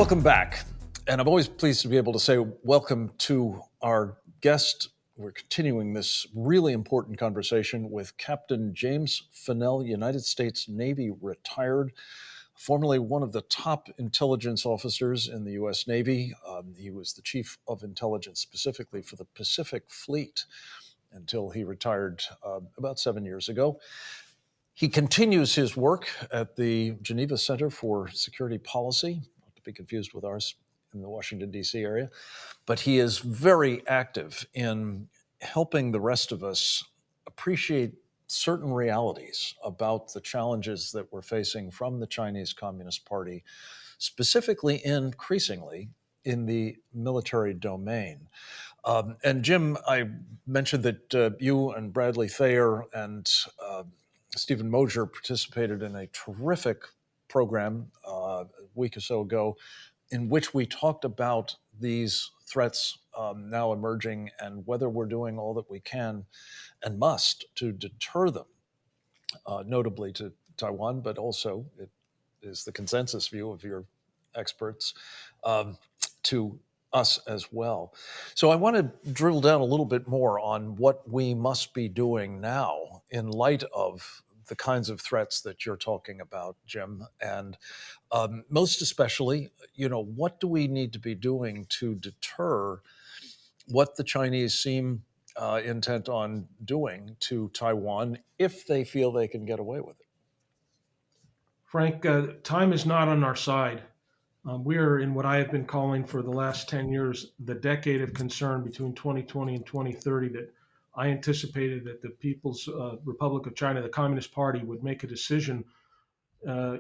Welcome back. And I'm always pleased to be able to say welcome to our guest. We're continuing this really important conversation with Captain James Fanell, United States Navy retired, formerly one of the top intelligence officers in the U.S. Navy. He was the chief of intelligence specifically for the Pacific Fleet until he retired about 7 years ago. He continues his work at the Geneva Center for Security Policy, not to be confused with ours in the Washington, D.C. area, but he is very active in helping the rest of us appreciate certain realities about the challenges that we're facing from the Chinese Communist Party, specifically increasingly in the military domain. And Jim, I mentioned that you and Bradley Thayer and Stephen Mosier participated in a terrific program a week or so ago in which we talked about these threats now emerging and whether we're doing all that we can and must to deter them, notably to Taiwan, but also it is the consensus view of your experts to us as well. So I want to drill down a little bit more on what we must be doing now in light of the kinds of threats that you're talking about, Jim, and most especially, what do we need to be doing to deter what the Chinese seem intent on doing to Taiwan if they feel they can get away with it? Frank, time is not on our side. We are in what I have been calling for the last 10 years, the decade of concern between 2020 and 2030, that I anticipated that the People's Republic of China, the Communist Party, would make a decision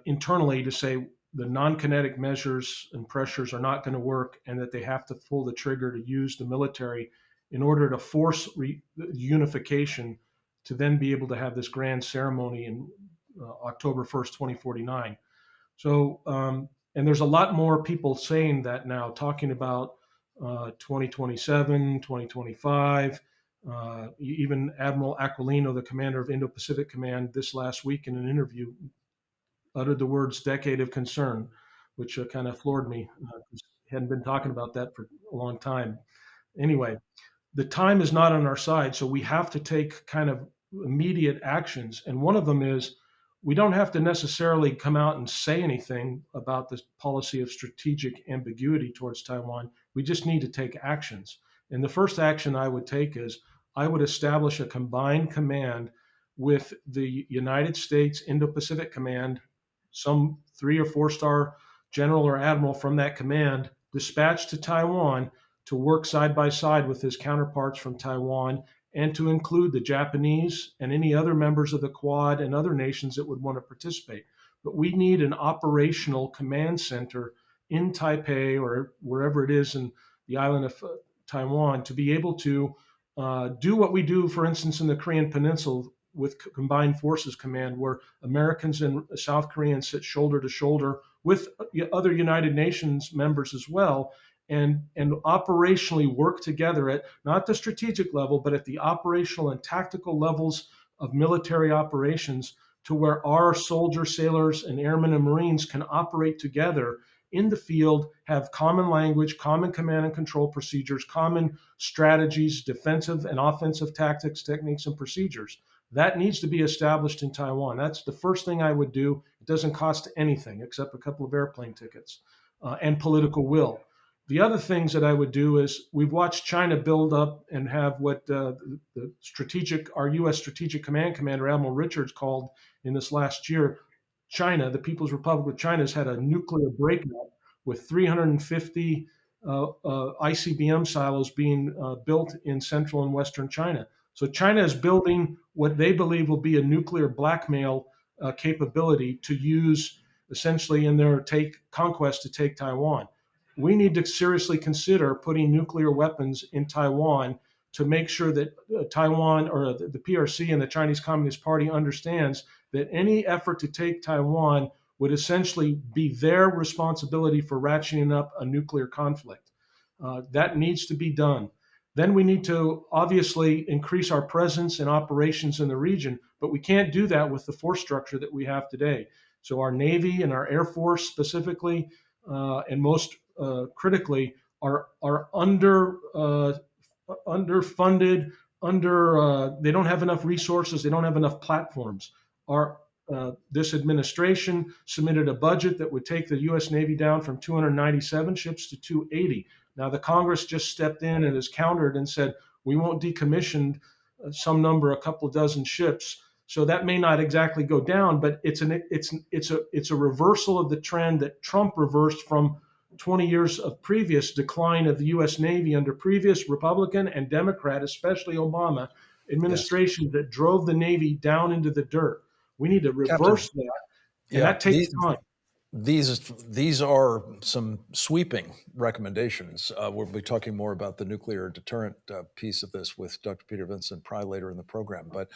internally to say the non-kinetic measures and pressures are not going to work and that they have to pull the trigger to use the military in order to force unification to then be able to have this grand ceremony in October 1st, 2049. So, and there's a lot more people saying that now, talking about 2027, 2025. Even Admiral Aquilino, the commander of Indo-Pacific Command, this last week in an interview uttered the words "decade of concern," which kind of floored me. He hadn't been talking about that for a long time. Anyway, the time is not on our side, so we have to take kind of immediate actions. And one of them is we don't have to necessarily come out and say anything about this policy of strategic ambiguity towards Taiwan. We just need to take actions. And the first action I would take is I would establish a combined command with the United States Indo-Pacific Command, some 3 or 4-star general or admiral from that command dispatched to Taiwan to work side by side with his counterparts from Taiwan, and to include the Japanese and any other members of the Quad and other nations that would want to participate. But we need an operational command center in Taipei or wherever it is in the island of Taiwan to be able to do what we do, for instance, in the Korean Peninsula with Combined Forces Command, where Americans and South Koreans sit shoulder to shoulder with other United Nations members as well, and operationally work together at not the strategic level, but at the operational and tactical levels of military operations, to where our soldiers, sailors, and airmen and Marines can operate together in the field, have common language, common command and control procedures, common strategies, defensive and offensive tactics, techniques, and procedures. That needs to be established in Taiwan. That's the first thing I would do. It doesn't cost anything except a couple of airplane tickets and political will. The other things that I would do is we've watched China build up and have what our U.S. Strategic Command Commander Admiral Richards called in this last year. China, the People's Republic of China, has had a nuclear breakout with 350 ICBM silos being built in central and western China. So China is building what they believe will be a nuclear blackmail capability to use essentially in their conquest to take Taiwan. We need to seriously consider putting nuclear weapons in Taiwan to make sure that Taiwan or the PRC and the Chinese Communist Party understands that any effort to take Taiwan would essentially be their responsibility for ratcheting up a nuclear conflict. That needs to be done. Then we need to obviously increase our presence and operations in the region, but we can't do that with the force structure that we have today. So our Navy and our Air Force specifically and most critically, are underfunded. They don't have enough resources. They don't have enough platforms. Our This administration submitted a budget that would take the U.S. Navy down from 297 ships to 280. Now, the Congress just stepped in and has countered and said we won't decommission some number, a couple of dozen ships. So that may not exactly go down, but it's a reversal of the trend that Trump reversed from 20 years of previous decline of the U.S. Navy under previous Republican and Democrat, especially Obama Yes. administrations that drove the Navy down into the dirt. We need to Captain, reverse that, and yeah, that takes time. these are some sweeping recommendations. We'll be talking more about the nuclear deterrent piece of this with Dr. Peter Vincent Pry later in the program. But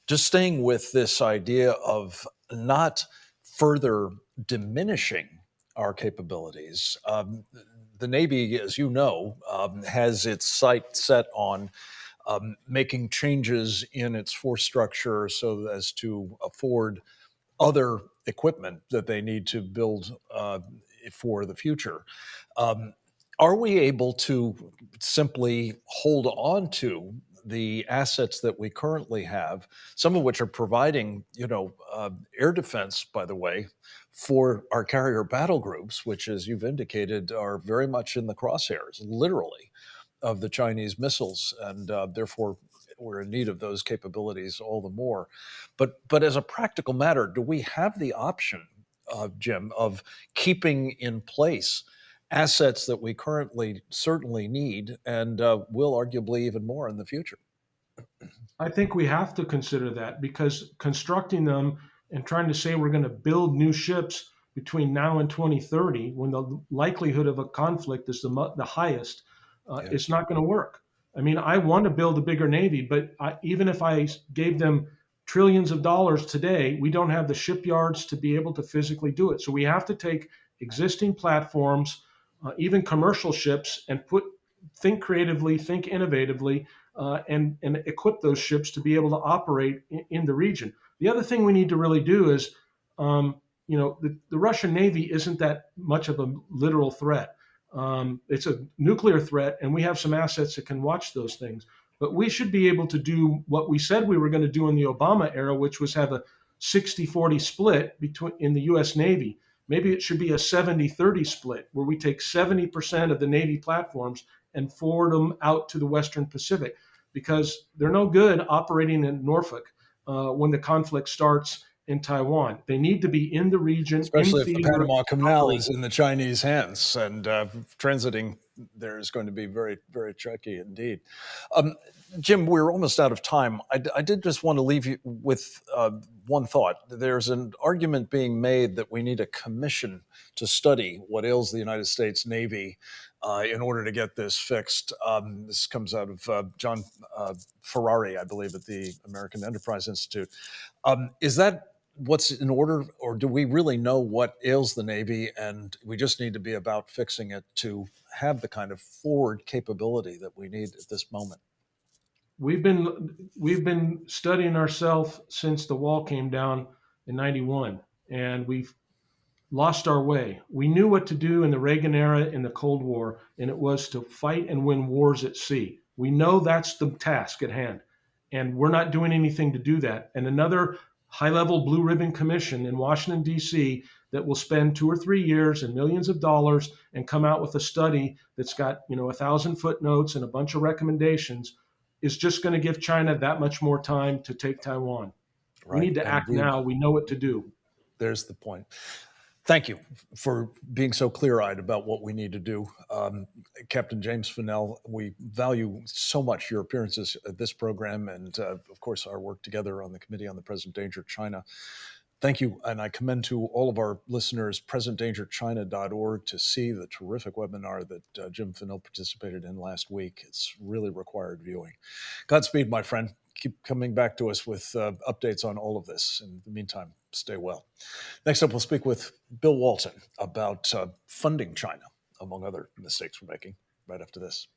just staying with this idea of not further diminishing our capabilities. The Navy, as you know, has its sight set on making changes in its force structure so as to afford other equipment that they need to build for the future. Um, are we able to simply hold on to the assets that we currently have, some of which are providing, air defense, by the way, for our carrier battle groups, which, as you've indicated, are very much in the crosshairs, literally, of the Chinese missiles, and therefore we're in need of those capabilities all the more. But as a practical matter, do we have the option, Jim, of keeping in place assets that we currently certainly need and will arguably even more in the future? I think we have to consider that because constructing them and trying to say we're going to build new ships between now and 2030, when the likelihood of a conflict is the highest, Yeah. it's not going to work. I mean, I want to build a bigger Navy, but even if I gave them trillions of dollars today, we don't have the shipyards to be able to physically do it. So we have to take existing platforms, even commercial ships, and think creatively, think innovatively, and equip those ships to be able to operate in the region. The other thing we need to really do is, the Russian Navy isn't that much of a literal threat. It's a nuclear threat, and we have some assets that can watch those things. But we should be able to do what we said we were going to do in the Obama era, which was have a 60-40 split between in the U.S. Navy. Maybe it should be a 70-30 split, where we take 70% of the Navy platforms and forward them out to the Western Pacific, because they're no good operating in Norfolk when the conflict starts in Taiwan. They need to be in the region, in Especially if the theater, Panama Canal operating. is in the Chinese hands, and transiting there is going to be very, very tricky indeed. Um, Jim, we're almost out of time. I did just want to leave you with one thought. There's an argument being made that we need a commission to study what ails the United States Navy in order to get this fixed. This comes out of John Ferrari, I believe, at the American Enterprise Institute. Is that what's in order, or do we really know what ails the Navy and we just need to be about fixing it to have the kind of forward capability that we need at this moment? We've been studying ourselves since the wall came down in '91, and we've lost our way. We knew what to do in the Reagan era in the Cold War, and it was to fight and win wars at sea. We know that's the task at hand, and we're not doing anything to do that. And another high level blue ribbon commission in Washington, D.C., that will spend 2 or 3 years and millions of dollars and come out with a study that's got 1,000 footnotes and a bunch of recommendations is just going to give China that much more time to take Taiwan. We Right. need to And act now. We know what to do. there's the point. Thank you for being so clear eyed about what we need to do. Captain James Fanell, we value so much your appearances at this program and, of course, our work together on the Committee on the Present Danger China. Thank you. And I commend to all of our listeners presentdangerchina.org to see the terrific webinar that Jim Fanell participated in last week. It's really required viewing. Godspeed, my friend. Keep coming back to us with updates on all of this. In the meantime, stay well. Next up, we'll speak with Bill Walton about funding China, among other mistakes we're making, right after this.